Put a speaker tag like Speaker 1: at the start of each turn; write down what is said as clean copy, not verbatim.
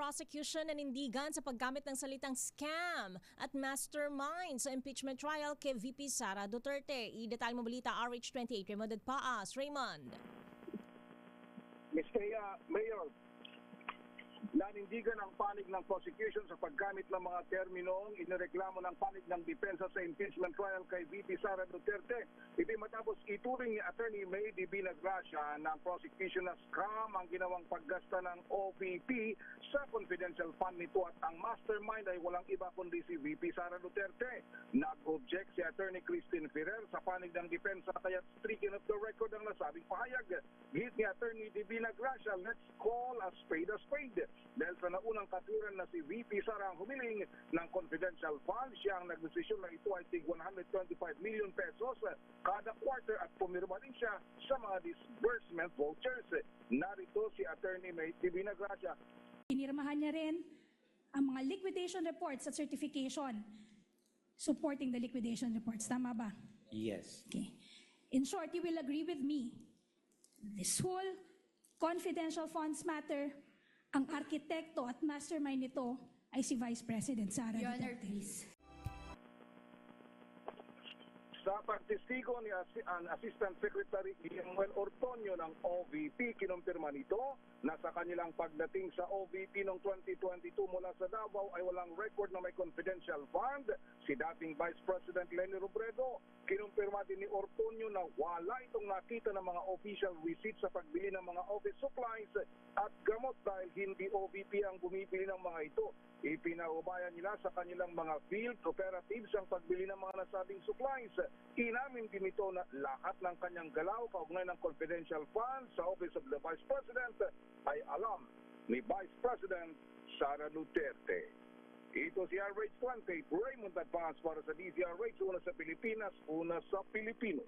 Speaker 1: prosecution nanindigan sa paggamit ng salitang scam at mastermind sa impeachment trial kay VP Sara Duterte. I-detalye mo balita RH28, Raymond Paas. Raymond.
Speaker 2: Ms. Kea, Mayor, nanindigan ang panig ng prosecution sa paggamit ng mga terminong inireklamo ng panig ng depensa sa impeachment trial kay VP Sara Duterte. Ito matapos ituring ni Attorney May Divina Gracia ng prosecution na scam ang ginawang paggasta ng OVP sa confidential fund nito at ang mastermind ay walang iba kundi si VP Sara Duterte. Nag-object si Attorney Christine Ferrer sa panig ng depensa kaya stricken of the record ang nasabing pahayag. Git ni Attorney Divina Gracia, let's call a spade a spade. Dahil sa naunang katuran na si VP Sara ang humiling ng confidential fund, siya ang nagdesisyon na ito ay tig 125 million pesos kada quarter at pumirma din siya sa mga disbursement vouchers. Narito si Attorney May Divina Gracia.
Speaker 3: Pinirmahan niya rin ang mga liquidation reports at certification supporting the liquidation reports. Tama ba?
Speaker 4: Yes.
Speaker 3: Okay. In short, you will agree with me. This whole confidential funds matter, ang arkitekto at mastermind nito ay si Vice President Sara
Speaker 5: Your Honor,
Speaker 3: Duterte.
Speaker 5: please.
Speaker 2: Sa pagtestigo ni Assistant Secretary Samuel Ortonio ng OVP, kinumpirma nito na sa kanilang pagdating sa OVP noong 2022 mula sa Davao ay walang record na may confidential fund. Si dating Vice President Leni Robredo, kinumpirma din ni Ortonio na wala itong nakita ng mga official receipts sa pagbili ng mga office supplies at gamot dahil hindi OVP ang bumibili ng mga ito. Ipinaubayan nila sa kanilang mga field operatives ang pagbili ng mga nasabing supplies. Inamin din ito na lahat ng kanyang galaw kaugnay ng confidential funds sa Office of the Vice President ay alam ni Vice President Sara Duterte. Ito si RH28, Raymond Advance para sa DZRH, una sa Pilipinas, una sa Pilipino.